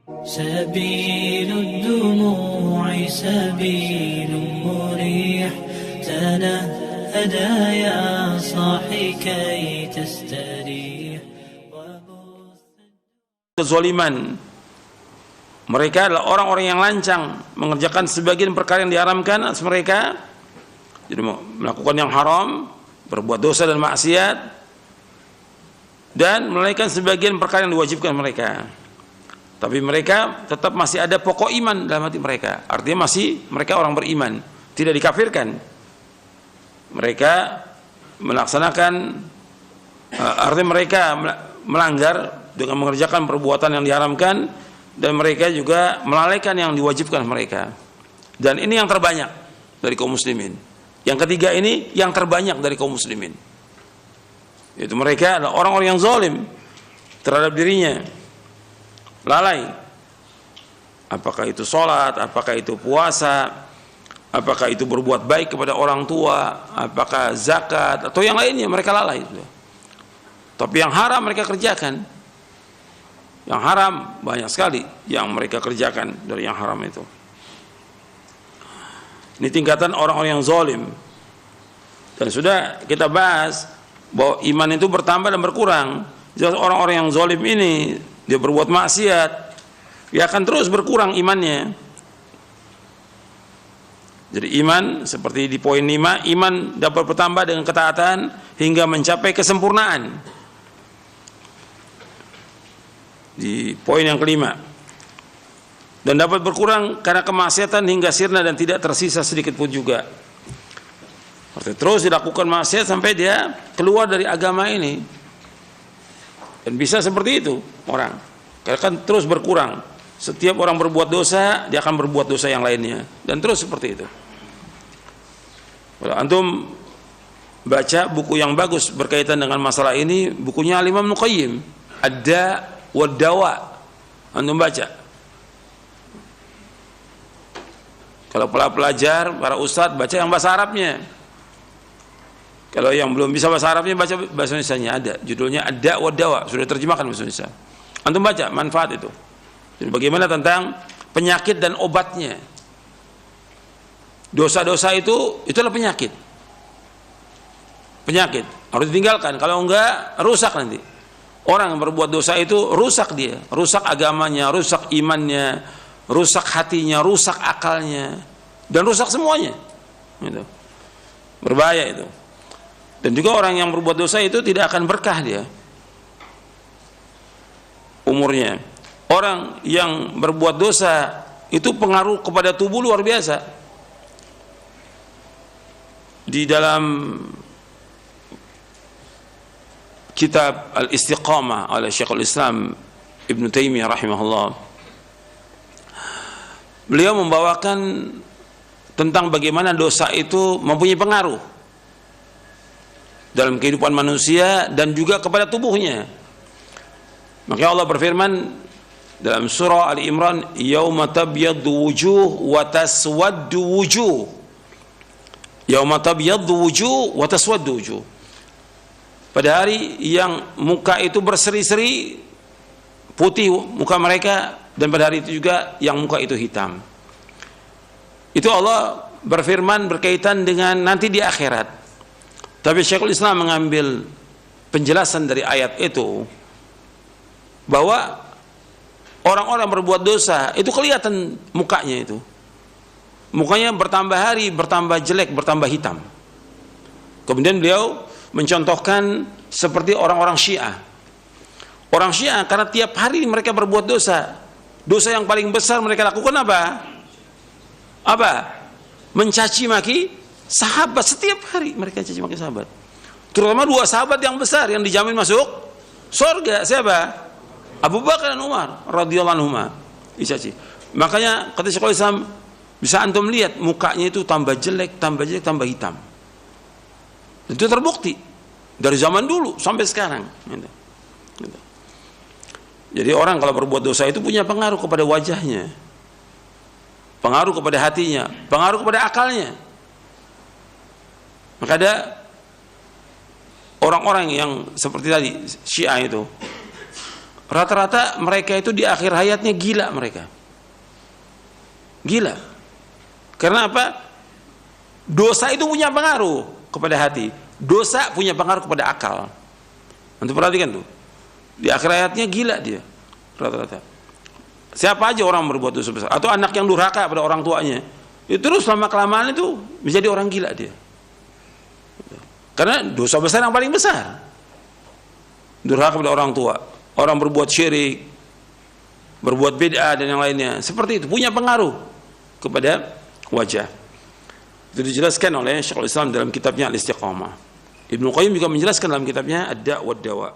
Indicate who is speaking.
Speaker 1: سبيل الدموع سبيل مريح تنهدى يا صاحي كي تستريح.
Speaker 2: Kezaliman. Mereka adalah orang-orang yang lancang mengerjakan sebagian perkara yang diharamkan atas mereka, jadi melakukan yang haram, berbuat dosa dan maksiat, dan melalaikan sebagian perkara yang diwajibkan mereka. Tapi mereka tetap masih ada pokok iman dalam hati mereka. Artinya masih mereka orang beriman, tidak dikafirkan. Mereka melaksanakan, artinya mereka melanggar dengan mengerjakan perbuatan yang diharamkan, dan mereka juga melalaikan yang diwajibkan mereka. Dan ini yang terbanyak dari kaum muslimin. Yang ketiga ini yang terbanyak dari kaum muslimin, yaitu mereka adalah orang-orang yang zalim terhadap dirinya, lalai. Apakah itu sholat, apakah itu puasa, apakah itu berbuat baik kepada orang tua, apakah zakat atau yang lainnya, mereka lalai. Tapi yang haram mereka kerjakan. Yang haram banyak sekali yang mereka kerjakan dari yang haram itu. Ini tingkatan orang-orang yang zalim. Dan sudah kita bahas bahwa iman itu bertambah dan berkurang. Jadi orang-orang yang zalim ini, dia berbuat maksiat, dia akan terus berkurang imannya. Jadi iman seperti di poin 5, iman dapat bertambah dengan ketaatan hingga mencapai kesempurnaan. Di poin yang kelima, dan dapat berkurang karena kemaksiatan hingga sirna dan tidak tersisa sedikit pun juga. Artinya terus dilakukan maksiat sampai dia keluar dari agama ini. Dan bisa seperti itu orang, karena kan terus berkurang. Setiap orang berbuat dosa, dia akan berbuat dosa yang lainnya, dan terus seperti itu. Kalau antum baca buku yang bagus berkaitan dengan masalah ini, bukunya Al-Imam Ibnu Qayyim, Ad-Da' wad-Dawa, antum baca. Kalau pelajar, para ustadz, baca yang bahasa Arabnya. Kalau yang belum bisa bahasa Arabnya, baca bahasa Indonesianya, ada judulnya Ad-Da' wad-Dawa, sudah terjemahkan bahasa Indonesia. Antum baca manfaat itu. Jadi bagaimana tentang penyakit dan obatnya. Dosa-dosa itu adalah penyakit. Penyakit harus ditinggalkan, kalau enggak rusak nanti. Orang yang berbuat dosa itu rusak dia, rusak agamanya, rusak imannya, rusak hatinya, rusak akalnya, dan rusak semuanya. Gitu. Berbahaya itu. Dan juga orang yang berbuat dosa itu tidak akan berkah dia umurnya. Orang yang berbuat dosa itu pengaruh kepada tubuh luar biasa. Di dalam kitab Al-Istiqamah oleh Syekhul Islam Ibn Taimiyah rahimahullah, beliau membawakan tentang bagaimana dosa itu mempunyai pengaruh dalam kehidupan manusia dan juga kepada tubuhnya. Maka Allah berfirman dalam surah Ali Imran, yauma tabyaddu wujuh wa taswaddu wujuh. Yauma tabyaddu wujuh wa taswaddu wujuh. Pada hari yang muka itu berseri-seri putih muka mereka, dan pada hari itu juga yang muka itu hitam. Itu Allah berfirman berkaitan dengan nanti di akhirat. Tapi Syekhul Islam mengambil penjelasan dari ayat itu bahwa orang-orang berbuat dosa itu kelihatan mukanya itu. Mukanya bertambah hari bertambah jelek, bertambah hitam. Kemudian beliau mencontohkan seperti orang-orang Syiah. Orang Syiah karena tiap hari mereka berbuat dosa. Dosa yang paling besar mereka lakukan apa? Apa? Mencaci maki sahabat. Setiap hari mereka caci maki sahabat. Terutama dua sahabat yang besar yang dijamin masuk surga. Siapa? Abu Bakar dan Umar radhiyallahu anhuma. Dicaci. Makanya kata Syekhul Islam, bisa antum lihat mukanya itu tambah jelek, tambah hitam. Itu terbukti dari zaman dulu sampai sekarang. Gitu. Jadi orang kalau berbuat dosa itu punya pengaruh kepada wajahnya, pengaruh kepada hatinya, pengaruh kepada akalnya. Maka ada orang-orang yang seperti tadi Syiah itu Rata-rata mereka itu di akhir hayatnya gila mereka. Gila. Karena apa? Dosa itu punya pengaruh kepada hati. Dosa punya pengaruh kepada akal. Nanti perhatikan tuh. Di akhir hayatnya gila dia. Rata-rata. Siapa aja orang berbuat dosa besar. Atau anak yang durhaka pada orang tuanya. Itu terus lama-kelamaan itu menjadi orang gila dia. Karena dosa besar yang paling besar. Durhaka pada orang tua. Orang berbuat syirik, berbuat bid'ah dan yang lainnya. Seperti itu, punya pengaruh kepada wajah. Itu dijelaskan oleh Syekhul Islam dalam kitabnya Al-Istiqamah. Ibnu Qayyim juga menjelaskan dalam kitabnya Ad-Da' wad Dawa.